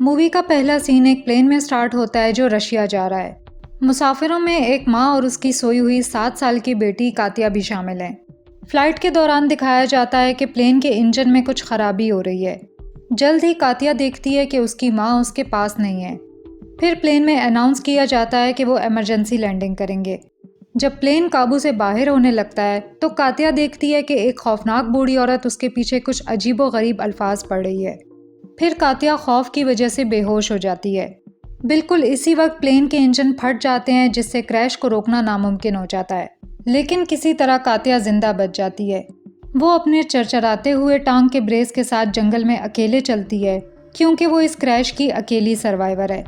Movie का पहला scene एक प्लेन में स्टार्ट होता है जो रशिया जा रहा है। मुसाफिरों में एक माँ और उसकी सोई हुई 7 साल की बेटी कातिया भी शामिल हैं। फ्लाइट के दौरान दिखाया जाता है कि प्लेन के इंजन में कुछ खराबी हो रही है। जल्द ही कातिया देखती है कि उसकी माँ उसके पास नहीं है। फिर प्लेन में अनाउंस किया जाता है कि वो इमरजेंसी लैंडिंग करेंगे। जब प्लेन काबू से बाहर होने लगता है तो कातिया देखती है कि एक खौफनाक बूढ़ी औरत उसके पीछे कुछ अजीबोगरीब अल्फाज पढ़ रही है। फिर कातिया खौफ की वजह से बेहोश हो जाती है। बिल्कुल इसी वक्त प्लेन के इंजन फट जाते हैं जिससे क्रैश को रोकना नामुमकिन हो जाता है, लेकिन किसी तरह कातिया जिंदा बच जाती है। वो अपने चरचराते हुए टांग के ब्रेस के साथ जंगल में अकेले चलती है क्योंकि वो इस क्रैश की अकेली सर्वाइवर है।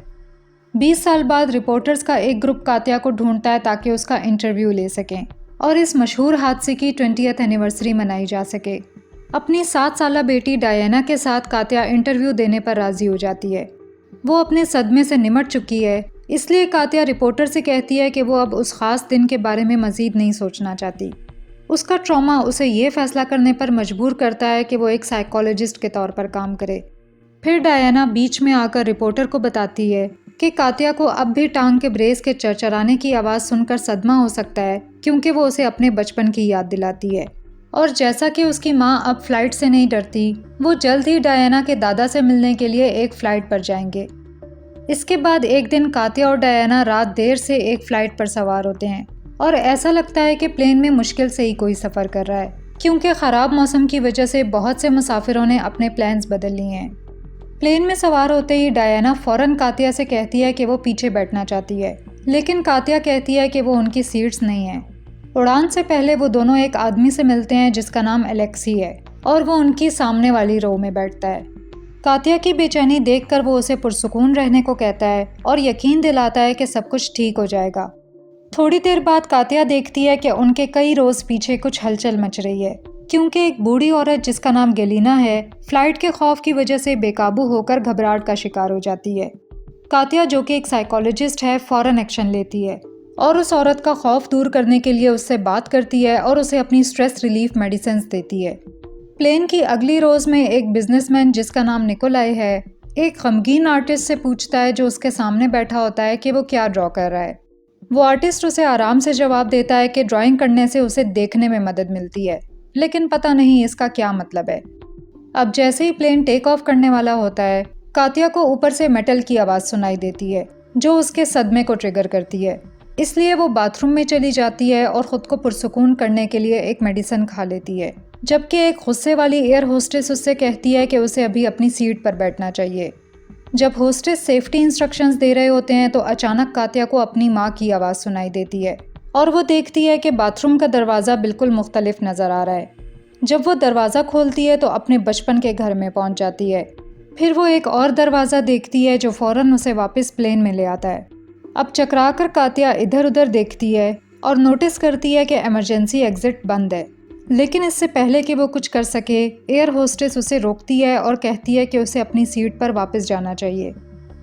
20 साल बाद रिपोर्टर्स का एक ग्रुप कातिया को ढूंढता है ताकि उसका इंटरव्यू ले सकें और इस मशहूर हादसे की 20th एनिवर्सरी मनाई जा सके। अपनी 7 साला बेटी डायना के साथ कातिया इंटरव्यू देने पर राजी हो जाती है। वो अपने सदमे से निमट चुकी है, इसलिए कातिया रिपोर्टर से कहती है कि वो अब उस ख़ास दिन के बारे में मज़ीद नहीं सोचना चाहती। उसका ट्रॉमा उसे ये फ़ैसला करने पर मजबूर करता है कि वो एक साइकोलॉजिस्ट के तौर पर काम करे। फिर डायना बीच में आकर रिपोर्टर को बताती है कि कातिया को अब भी टांग के ब्रेस के चरचराने की आवाज़ सुनकर सदमा हो सकता है क्योंकि वो उसे अपने बचपन की याद दिलाती है। और जैसा कि उसकी माँ अब फ्लाइट से नहीं डरती, वो जल्द ही डायना के दादा से मिलने के लिए एक फ़्लाइट पर जाएंगे। इसके बाद एक दिन कातिया और डायना रात देर से एक फ़्लाइट पर सवार होते हैं और ऐसा लगता है कि प्लेन में मुश्किल से ही कोई सफ़र कर रहा है क्योंकि ख़राब मौसम की वजह से बहुत से मुसाफिरों ने अपने प्लान्स बदल लिए हैं। प्लेन में सवार होते ही डायना फ़ौरन कातिया से कहती है कि वो पीछे बैठना चाहती है, लेकिन कातिया कहती है कि वो उनकी सीट्स नहीं हैं। उड़ान से पहले वो दोनों एक आदमी से मिलते हैं जिसका नाम एलेक्सी है और वो उनकी सामने वाली रो में बैठता है। कातिया की बेचैनी देखकर वो उसे पुरसुकून रहने को कहता है और यकीन दिलाता है कि सब कुछ ठीक हो जाएगा। थोड़ी देर बाद कातिया देखती है कि उनके कई रोज़ पीछे कुछ हलचल मच रही है क्योंकि एक बूढ़ी औरत जिसका नाम गेलिना है फ्लाइट के खौफ की वजह से बेकाबू होकर घबराहट का शिकार हो जाती है। कातिया जो कि एक साइकोलॉजिस्ट है फ़ौरन एक्शन लेती है और उस औरत का खौफ दूर करने के लिए उससे बात करती है और उसे अपनी स्ट्रेस रिलीफ मेडिसिन्स देती है। प्लेन की अगली रोज़ में एक बिजनेसमैन जिसका नाम निकोलाई है एक गमगीन आर्टिस्ट से पूछता है जो उसके सामने बैठा होता है कि वो क्या ड्रॉ कर रहा है। वो आर्टिस्ट उसे आराम से जवाब देता है कि ड्राइंग करने से उसे देखने में मदद मिलती है, लेकिन पता नहीं इसका क्या मतलब है। अब जैसे ही प्लेन टेक ऑफ करने वाला होता है, कातिया को ऊपर से मेटल की आवाज़ सुनाई देती है जो उसके सदमे को ट्रिगर करती है। इसलिए वो बाथरूम में चली जाती है और ख़ुद को पुरसुकून करने के लिए एक मेडिसिन खा लेती है, जबकि एक गुस्से वाली एयर होस्टेस उससे कहती है कि उसे अभी अपनी सीट पर बैठना चाहिए। जब होस्टेस सेफ्टी इंस्ट्रक्शंस दे रहे होते हैं तो अचानक कातिया को अपनी माँ की आवाज़ सुनाई देती है और वो देखती है कि बाथरूम का दरवाज़ा बिल्कुल मुख्तलिफ नज़र आ रहा है। जब वो दरवाज़ा खोलती है तो अपने बचपन के घर में पहुँच जाती है। फिर वो एक और दरवाज़ा देखती है जो फ़ौरन उसे वापस प्लेन में ले आता है। अब चकरा कर कातिया इधर उधर देखती है और नोटिस करती है कि इमरजेंसी एग्ज़िट बंद है, लेकिन इससे पहले कि वो कुछ कर सके एयर होस्टेस उसे रोकती है और कहती है कि उसे अपनी सीट पर वापस जाना चाहिए।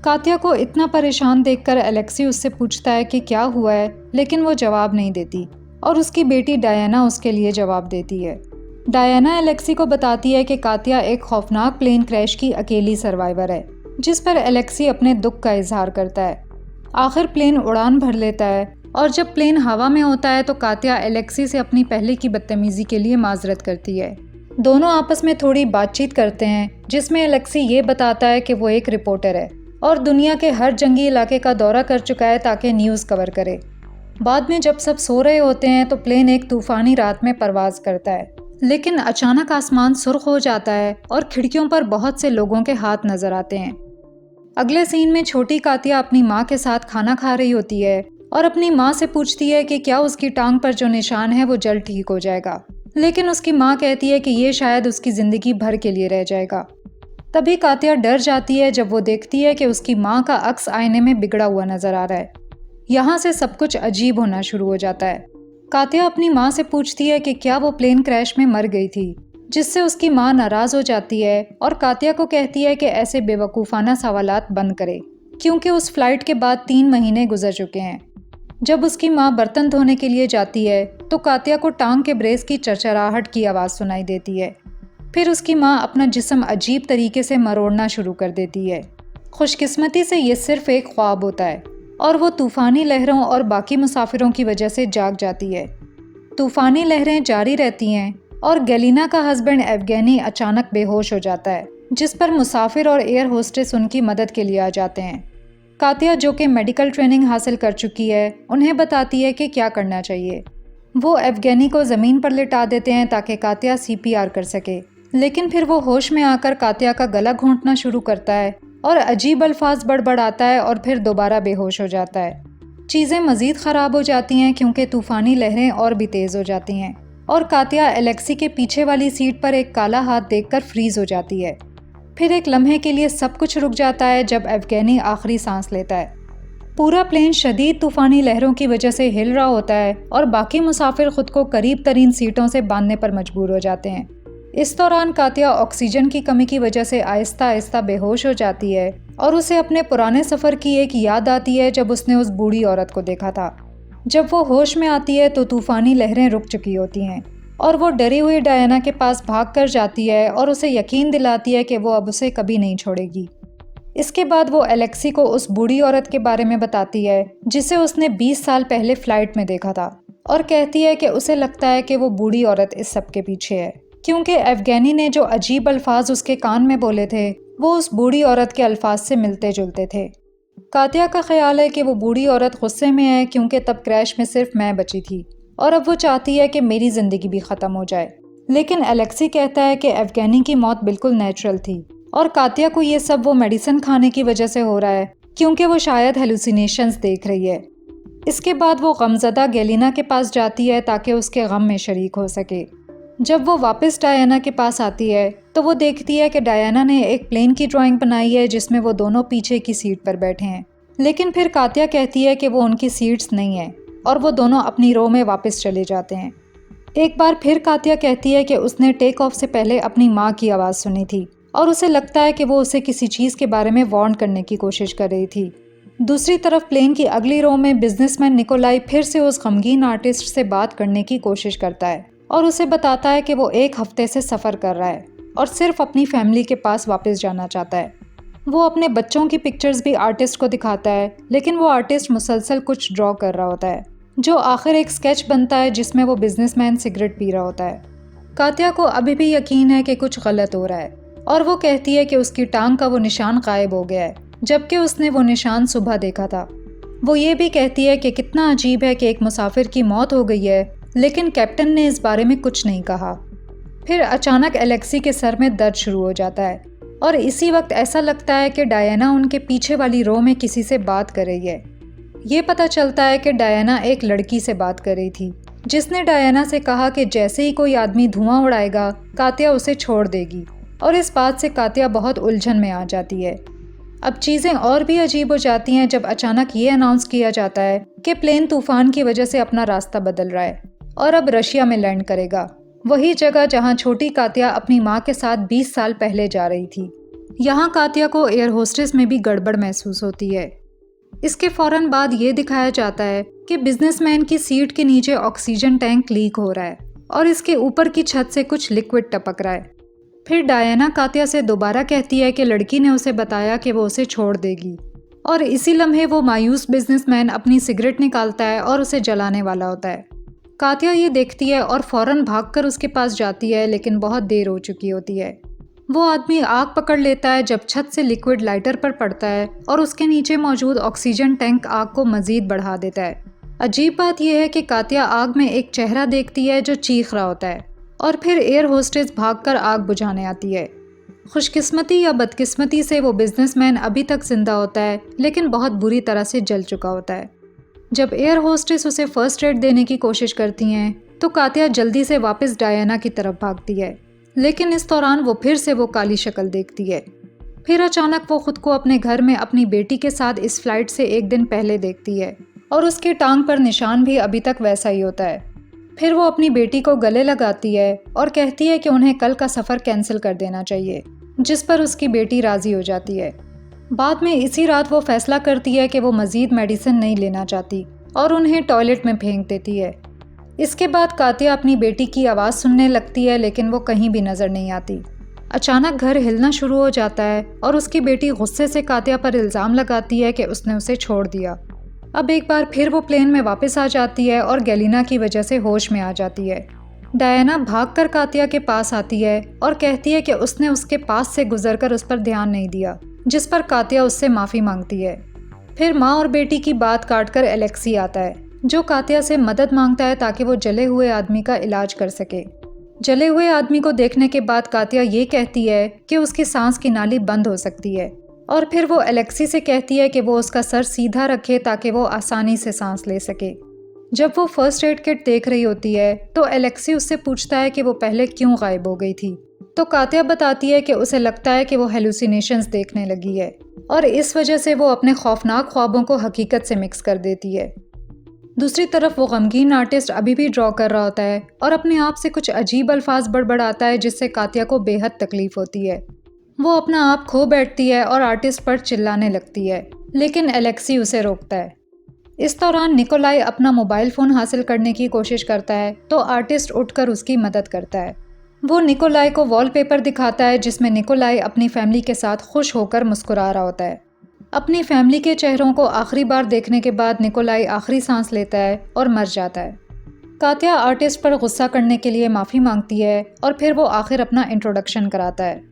कातिया को इतना परेशान देखकर एलेक्सी उससे पूछता है कि क्या हुआ है, लेकिन वो जवाब नहीं देती और उसकी बेटी डायना उसके लिए जवाब देती है। डायना एलेक्सी को बताती है कि कातिया एक खौफनाक प्लेन क्रैश की अकेली सर्वाइवर है, जिस पर एलेक्सी अपने दुख का इजहार करता है। आखिर प्लेन उड़ान भर लेता है और जब प्लेन हवा में होता है तो कातिया एलेक्सी से अपनी पहले की बदतमीज़ी के लिए माजरत करती है। दोनों आपस में थोड़ी बातचीत करते हैं जिसमें एलेक्सी ये बताता है कि वो एक रिपोर्टर है और दुनिया के हर जंगी इलाके का दौरा कर चुका है ताकि न्यूज़ कवर करे। बाद में जब सब सो रहे होते हैं तो प्लेन एक तूफ़ानी रात में परवाज करता है, लेकिन अचानक आसमान सुर्ख हो जाता है और खिड़कियों पर बहुत से लोगों के हाथ नज़र आते हैं। अगले सीन में छोटी कातिया अपनी माँ के साथ खाना खा रही होती है और अपनी माँ से पूछती है कि क्या उसकी टांग पर जो निशान है वो जल्द ठीक हो जाएगा, लेकिन उसकी माँ कहती है कि ये शायद उसकी ज़िंदगी भर के लिए रह जाएगा। तभी कातिया डर जाती है जब वो देखती है कि उसकी माँ का अक्स आईने में बिगड़ा हुआ नज़र आ रहा है। यहाँ से सब कुछ अजीब होना शुरू हो जाता है। कातिया अपनी माँ से पूछती है कि क्या वो प्लेन क्रैश में मर गई थी, जिससे उसकी माँ नाराज़ हो जाती है और कातिया को कहती है कि ऐसे बेवकूफ़ाना सवालात बंद करे क्योंकि उस फ्लाइट के बाद 3 महीने गुजर चुके हैं। जब उसकी माँ बर्तन धोने के लिए जाती है तो कातिया को टांग के ब्रेस की चरचराहट की आवाज़ सुनाई देती है। फिर उसकी माँ अपना जिस्म अजीब तरीके से मरोड़ना शुरू कर देती है। खुशकिस्मती से ये सिर्फ एक ख्वाब होता है और वो तूफ़ानी लहरों और बाकी मुसाफिरों की वजह से जाग जाती है। तूफ़ानी लहरें जारी रहती हैं और गैलिना का हस्बैंड एवगेनी अचानक बेहोश हो जाता है, जिस पर मुसाफिर और एयर होस्टेस उनकी मदद के लिए आ जाते हैं। कातिया, जो कि मेडिकल ट्रेनिंग हासिल कर चुकी है, उन्हें बताती है कि क्या करना चाहिए। वो एवगेनी को ज़मीन पर लिटा देते हैं ताकि कातिया CPR कर सके, लेकिन फिर वो होश में आकर कातिया का गला घोंटना शुरू करता है और अजीब अल्फाज बड़बड़ाता है और फिर दोबारा बेहोश हो जाता है। चीज़ें मज़ीद ख़राब हो जाती हैं क्योंकि तूफ़ानी लहरें और भी तेज़ हो जाती हैं और कातिया एलेक्सी के पीछे वाली सीट पर एक काला हाथ देखकर फ्रीज़ हो जाती है। फिर एक लम्हे के लिए सब कुछ रुक जाता है जब एवगेनी आखिरी सांस लेता है। पूरा प्लेन शदीद तूफ़ानी लहरों की वजह से हिल रहा होता है और बाकी मुसाफिर खुद को करीब तरीन सीटों से बांधने पर मजबूर हो जाते हैं। इस दौरान कातिया ऑक्सीजन की कमी की वजह से आहिस्ता आहिस्ता बेहोश हो जाती है और उसे अपने पुराने सफ़र की एक याद आती है जब उसने उस बूढ़ी औरत को देखा था। जब वो होश में आती है तो तूफ़ानी लहरें रुक चुकी होती हैं और वो डरी हुई डायना के पास भाग कर जाती है और उसे यकीन दिलाती है कि वो अब उसे कभी नहीं छोड़ेगी। इसके बाद वो एलेक्सी को उस बूढ़ी औरत के बारे में बताती है जिसे उसने 20 साल पहले फ़्लाइट में देखा था और कहती है कि उसे लगता है कि वो बूढ़ी औरत इस सब के पीछे है, क्योंकि एवगेनी ने जो अजीब अल्फाज उसके कान में बोले थे वो उस बूढ़ी औरत के अल्फाज से मिलते जुलते थे। कातिया का ख्याल है कि वो बूढ़ी औरत गुस्से में है क्योंकि तब क्रैश में सिर्फ मैं बची थी और अब वो चाहती है कि मेरी ज़िंदगी भी ख़त्म हो जाए। लेकिन एलेक्सी कहता है कि एवगेनी की मौत बिल्कुल नेचुरल थी और कातिया को ये सब वो मेडिसिन खाने की वजह से हो रहा है क्योंकि वो शायद हेलुसिनेशंस देख रही है। इसके बाद वो गमज़दा गैलिना के पास जाती है ताकि उसके गम में शरीक हो सके। जब वो वापस डायना के पास आती है तो वो देखती है कि डायना ने एक प्लेन की ड्राइंग बनाई है जिसमें वो दोनों पीछे की सीट पर बैठे हैं। लेकिन फिर कातिया कहती है कि वो उनकी सीट्स नहीं है और वो दोनों अपनी रो में वापस चले जाते हैं। एक बार फिर कातिया कहती है कि उसने टेक ऑफ से पहले अपनी माँ की आवाज़ सुनी थी और उसे लगता है कि वो उसे किसी चीज़ के बारे में वार्न करने की कोशिश कर रही थी। दूसरी तरफ प्लेन की अगली रो में बिजनेसमैन निकोलाई फिर से उस गमगीन आर्टिस्ट से बात करने की कोशिश करता है और उसे बताता है कि वो 1 हफ्ते से सफ़र कर रहा है और सिर्फ अपनी फैमिली के पास वापस जाना चाहता है। वो अपने बच्चों की पिक्चर्स भी आर्टिस्ट को दिखाता है, लेकिन वो आर्टिस्ट मुसलसल कुछ ड्रॉ कर रहा होता है जो आखिर एक स्केच बनता है जिसमें वो बिजनेसमैन सिगरेट पी रहा होता है। कातिया को अभी भी यकीन है कि कुछ गलत हो रहा है और वो कहती है कि उसकी टांग का वो निशान गायब हो गया है, जबकि उसने वो निशान सुबह देखा था। वो ये भी कहती है कि कितना अजीब है कि एक मुसाफिर की मौत हो गई है लेकिन कैप्टन ने इस बारे में कुछ नहीं कहा। फिर अचानक एलेक्सी के सर में दर्द शुरू हो जाता है और इसी वक्त ऐसा लगता है कि डायना उनके पीछे वाली रो में किसी से बात कर रही है। ये पता चलता है कि डायना एक लड़की से बात कर रही थी जिसने डायना से कहा कि जैसे ही कोई आदमी धुआं उड़ाएगा कातिया उसे छोड़ देगी, और इस बात से कातिया बहुत उलझन में आ जाती है। अब चीज़ें और भी अजीब हो जाती हैं जब अचानक ये अनाउंस किया जाता है कि प्लेन तूफान की वजह से अपना रास्ता बदल रहा है और अब रशिया में लैंड करेगा, वही जगह जहां छोटी कातिया अपनी माँ के साथ 20 साल पहले जा रही थी। यहाँ कातिया को एयर होस्टेस में भी गड़बड़ महसूस होती है। इसके फ़ौरन बाद ये दिखाया जाता है कि बिजनेसमैन की सीट के नीचे ऑक्सीजन टैंक लीक हो रहा है और इसके ऊपर की छत से कुछ लिक्विड टपक रहा है। फिर डायना कातिया से दोबारा कहती है कि लड़की ने उसे बताया कि वो उसे छोड़ देगी, और इसी लम्हे वो मायूस बिजनेसमैन अपनी सिगरेट निकालता है और उसे जलाने वाला होता है। कातिया ये देखती है और फ़ौरन भागकर उसके पास जाती है, लेकिन बहुत देर हो चुकी होती है। वो आदमी आग पकड़ लेता है जब छत से लिक्विड लाइटर पर पड़ता है और उसके नीचे मौजूद ऑक्सीजन टैंक आग को मज़ीद बढ़ा देता है। अजीब बात यह है कि कातिया आग में एक चेहरा देखती है जो चीख रहा होता है और फिर एयर होस्टेस भागकर आग बुझाने आती है। खुशकिस्मती या बदकिस्मती से वो बिजनेसमैन अभी तक जिंदा होता है, लेकिन बहुत बुरी तरह से जल चुका होता है। जब एयर होस्टेस उसे फर्स्ट एड देने की कोशिश करती हैं तो कातिया जल्दी से वापस डायना की तरफ भागती है, लेकिन इस दौरान वो फिर से वो काली शक्ल देखती है। फिर अचानक वो खुद को अपने घर में अपनी बेटी के साथ इस फ्लाइट से 1 दिन पहले देखती है और उसकी टांग पर निशान भी अभी तक वैसा ही होता है। फिर वो अपनी बेटी को गले लगाती है और कहती है कि उन्हें कल का सफ़र कैंसिल कर देना चाहिए, जिस पर उसकी बेटी राज़ी हो जाती है। बाद में इसी रात वो फैसला करती है कि वो मज़ीद मेडिसिन नहीं लेना चाहती और उन्हें टॉयलेट में फेंक देती है। इसके बाद कातिया अपनी बेटी की आवाज़ सुनने लगती है, लेकिन वो कहीं भी नज़र नहीं आती। अचानक घर हिलना शुरू हो जाता है और उसकी बेटी गुस्से से कातिया पर इल्ज़ाम लगाती है कि उसने उसे छोड़ दिया। अब एक बार फिर वो प्लेन में वापस आ जाती है और गैलिना की वजह से होश में आ जाती है। डायना भागकर कातिया के पास आती है और कहती है कि उसने उसके पास से गुजरकर उस पर ध्यान नहीं दिया, जिस पर कातिया उससे माफ़ी मांगती है। फिर माँ और बेटी की बात काटकर एलेक्सी आता है, जो कातिया से मदद मांगता है ताकि वो जले हुए आदमी का इलाज कर सके। जले हुए आदमी को देखने के बाद कातिया ये कहती है कि उसकी सांस की नाली बंद हो सकती है, और फिर वो एलेक्सी से कहती है कि वो उसका सर सीधा रखे ताकि वो आसानी से सांस ले सके। जब वो फर्स्ट एड किट देख रही होती है तो एलेक्सी उससे पूछता है कि वो पहले क्यों गायब हो गई थी, तो कातिया बताती है कि उसे लगता है कि वो हेलुसिनेशंस देखने लगी है और इस वजह से वो अपने खौफनाक ख्वाबों को हकीकत से मिक्स कर देती है। दूसरी तरफ वो गमगीन आर्टिस्ट अभी भी ड्रॉ कर रहा होता है और अपने आप से कुछ अजीब अल्फाज बड़बड़ाता है, जिससे कातिया को बेहद तकलीफ होती है। वो अपना आप खो बैठती है और आर्टिस्ट पर चिल्लाने लगती है, लेकिन एलेक्सी उसे रोकता है। इस दौरान निकोलाई अपना मोबाइल फ़ोन हासिल करने की कोशिश करता है तो आर्टिस्ट उठकर उसकी मदद करता है। वो निकोलाई को वॉलपेपर दिखाता है जिसमें निकोलाई अपनी फैमिली के साथ खुश होकर मुस्कुरा रहा होता है। अपनी फैमिली के चेहरों को आखिरी बार देखने के बाद निकोलाई आखिरी सांस लेता है और मर जाता है। कातिया आर्टिस्ट पर गुस्सा करने के लिए माफ़ी मांगती है और फिर वो आखिर अपना इंट्रोडक्शन कराता है।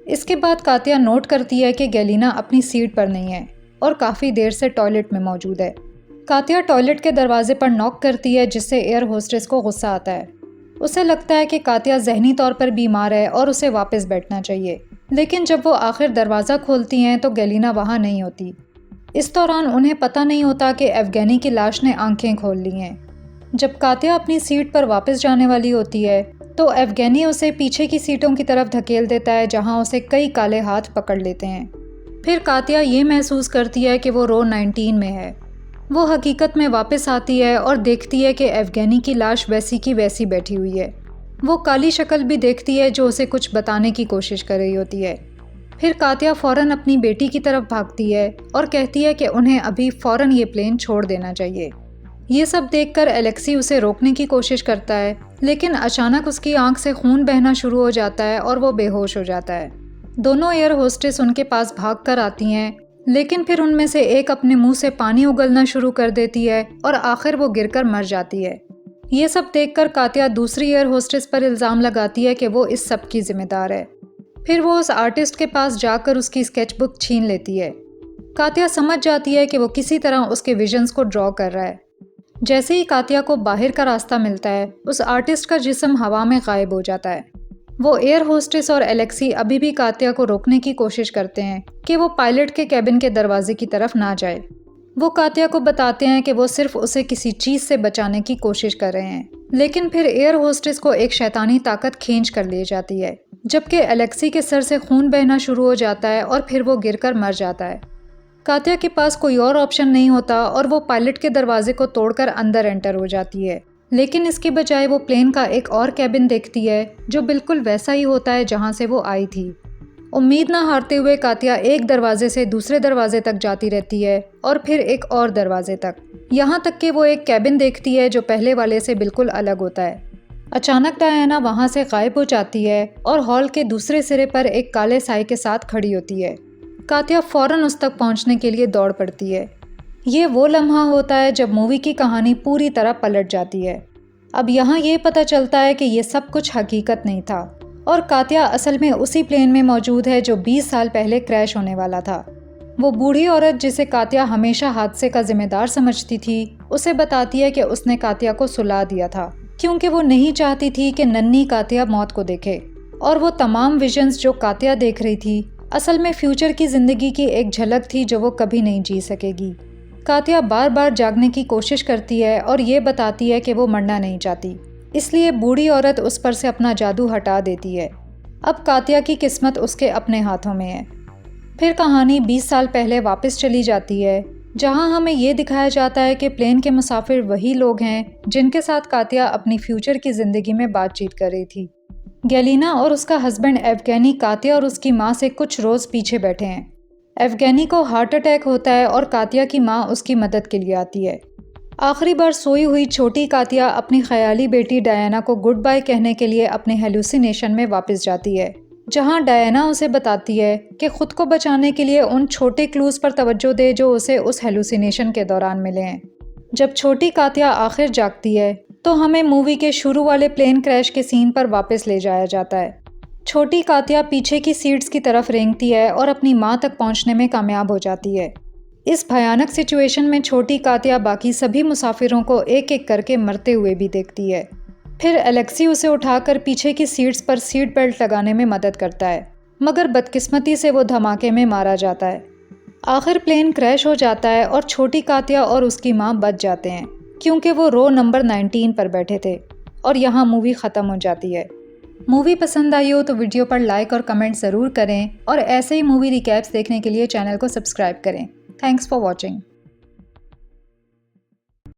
इसके बाद कातिया नोट करती है कि गैलिना अपनी सीट पर नहीं है और काफ़ी देर से टॉयलेट में मौजूद है। कातिया टॉयलेट के दरवाजे पर नॉक करती है, जिससे एयर होस्टेस को गुस्सा आता है। उसे लगता है कि कातिया जहनी तौर पर बीमार है और उसे वापस बैठना चाहिए, लेकिन जब वो आखिर दरवाज़ा खोलती हैं तो गैलिना वहाँ नहीं होती। इस दौरान उन्हें पता नहीं होता कि अफगानी की लाश ने आंखें खोल ली हैं। जब कातिया अपनी सीट पर वापस जाने वाली होती है तो अफगानी उसे पीछे की सीटों की तरफ धकेल देता है, जहाँ उसे कई काले हाथ पकड़ लेते हैं। फिर कातिया ये महसूस करती है कि वो रो 19 में है। वो हकीकत में वापस आती है और देखती है कि अफगानी की लाश वैसी की वैसी बैठी हुई है। वो काली शक्ल भी देखती है जो उसे कुछ बताने की कोशिश कर रही होती है। फिर कातिया फ़ौरन अपनी बेटी की तरफ भागती है और कहती है कि उन्हें अभी फ़ौरन ये प्लेन छोड़ देना चाहिए। ये सब देखकर एलेक्सी उसे रोकने की कोशिश करता है, लेकिन अचानक उसकी आंख से खून बहना शुरू हो जाता है और वो बेहोश हो जाता है। दोनों एयर होस्टेस उनके पास भाग कर आती हैं, लेकिन फिर उनमें से एक अपने मुंह से पानी उगलना शुरू कर देती है और आखिर वो गिरकर मर जाती है। ये सब देखकर कातिया दूसरी एयर होस्टेस पर इल्ज़ाम लगाती है कि वो इस सब की जिम्मेदार है। फिर वो उस आर्टिस्ट के पास जाकर उसकी स्केचबुक छीन लेती है। कातिया समझ जाती है कि वो किसी तरह उसके विजन्स को ड्रॉ कर रहा है। जैसे ही कातिया को बाहर का रास्ता मिलता है, उस आर्टिस्ट का जिस्म हवा में गायब हो जाता है। वो एयर होस्टेस और एलेक्सी अभी भी कातिया को रोकने की कोशिश करते हैं कि वो पायलट के कैबिन के दरवाजे की तरफ ना जाए। वो कातिया को बताते हैं कि वो सिर्फ उसे किसी चीज़ से बचाने की कोशिश कर रहे हैं, लेकिन फिर एयर होस्टेस को एक शैतानी ताकत खींच कर ले जाती है, जबकि एलेक्सी के सर से खून बहना शुरू हो जाता है और फिर वो गिरकर मर जाता है। कातिया के पास कोई और ऑप्शन नहीं होता और वो पायलट के दरवाजे को तोड़कर अंदर एंटर हो जाती है, लेकिन इसके बजाय वो प्लेन का एक और कैबिन देखती है जो बिल्कुल वैसा ही होता है जहाँ से वो आई थी। उम्मीद ना हारते हुए कातिया एक दरवाजे से दूसरे दरवाजे तक जाती रहती है और फिर एक और दरवाजे तक, यहाँ तक कि वो एक कैबिन देखती है जो पहले वाले से बिल्कुल अलग होता है। अचानक डायना वहाँ से गायब हो जाती है और हॉल के दूसरे सिरे पर एक काले साए के साथ खड़ी होती है। कातिया फ़ौरन उस तक पहुँचने के लिए दौड़ पड़ती है। ये वो लम्हा होता है जब मूवी की कहानी पूरी तरह पलट जाती है। अब यहाँ ये पता चलता है कि ये सब कुछ हकीकत नहीं था और कातिया असल में उसी प्लेन में मौजूद है जो 20 साल पहले क्रैश होने वाला था। वो बूढ़ी औरत जिसे कातिया हमेशा हादसे का जिम्मेदार समझती थी, उसे बताती है कि उसने कातिया को सुला दिया था क्योंकि वो नहीं चाहती थी कि नन्ही कातिया मौत को देखे, और वो तमाम विजन्स जो कातिया देख रही थी असल में फ्यूचर की ज़िंदगी की एक झलक थी जो वो कभी नहीं जी सकेगी। कातिया बार बार जागने की कोशिश करती है और ये बताती है कि वो मरना नहीं चाहती, इसलिए बूढ़ी औरत उस पर से अपना जादू हटा देती है। अब कातिया की किस्मत उसके अपने हाथों में है। फिर कहानी 20 साल पहले वापस चली जाती है, जहां हमें ये दिखाया जाता है कि प्लेन के मुसाफिर वही लोग हैं जिनके साथ कातिया अपनी फ्यूचर की ज़िंदगी में बातचीत कर रही थी। गैलिना और उसका हस्बैंड अफगानी कातिया और उसकी माँ से कुछ रोज़ पीछे बैठे हैं। अफगानी को हार्ट अटैक होता है और कातिया की माँ उसकी मदद के लिए आती है। आखिरी बार सोई हुई छोटी कातिया अपनी ख्याली बेटी डायना को गुड बाय कहने के लिए अपने हेलुसिनेशन में वापस जाती है, जहां डायना उसे बताती है कि खुद को बचाने के लिए उन छोटे क्लूज़ पर तवज्जो दे जो उसे उस हेलुसिनेशन के दौरान मिले हैं। जब छोटी कातिया आखिर जागती है तो हमें मूवी के शुरू वाले प्लेन क्रैश के सीन पर वापस ले जाया जाता है। छोटी कातिया पीछे की सीट्स की तरफ रेंगती है और अपनी माँ तक पहुँचने में कामयाब हो जाती है। इस भयानक सिचुएशन में छोटी कातिया बाकी सभी मुसाफिरों को एक एक करके मरते हुए भी देखती है। फिर एलेक्सी उसे उठाकर पीछे की सीट्स पर सीट बेल्ट लगाने में मदद करता है, मगर बदकिस्मती से वो धमाके में मारा जाता है। आखिर प्लेन क्रैश हो जाता है और छोटी कातिया और उसकी माँ बच जाते हैं क्योंकि वो रो नंबर 19 पर बैठे थे। और यहाँ मूवी ख़त्म हो जाती है। मूवी पसंद आई हो तो वीडियो पर लाइक और कमेंट ज़रूर करें और ऐसे ही मूवी रिकैप्स देखने के लिए चैनल को सब्सक्राइब करें। Thanks for watching.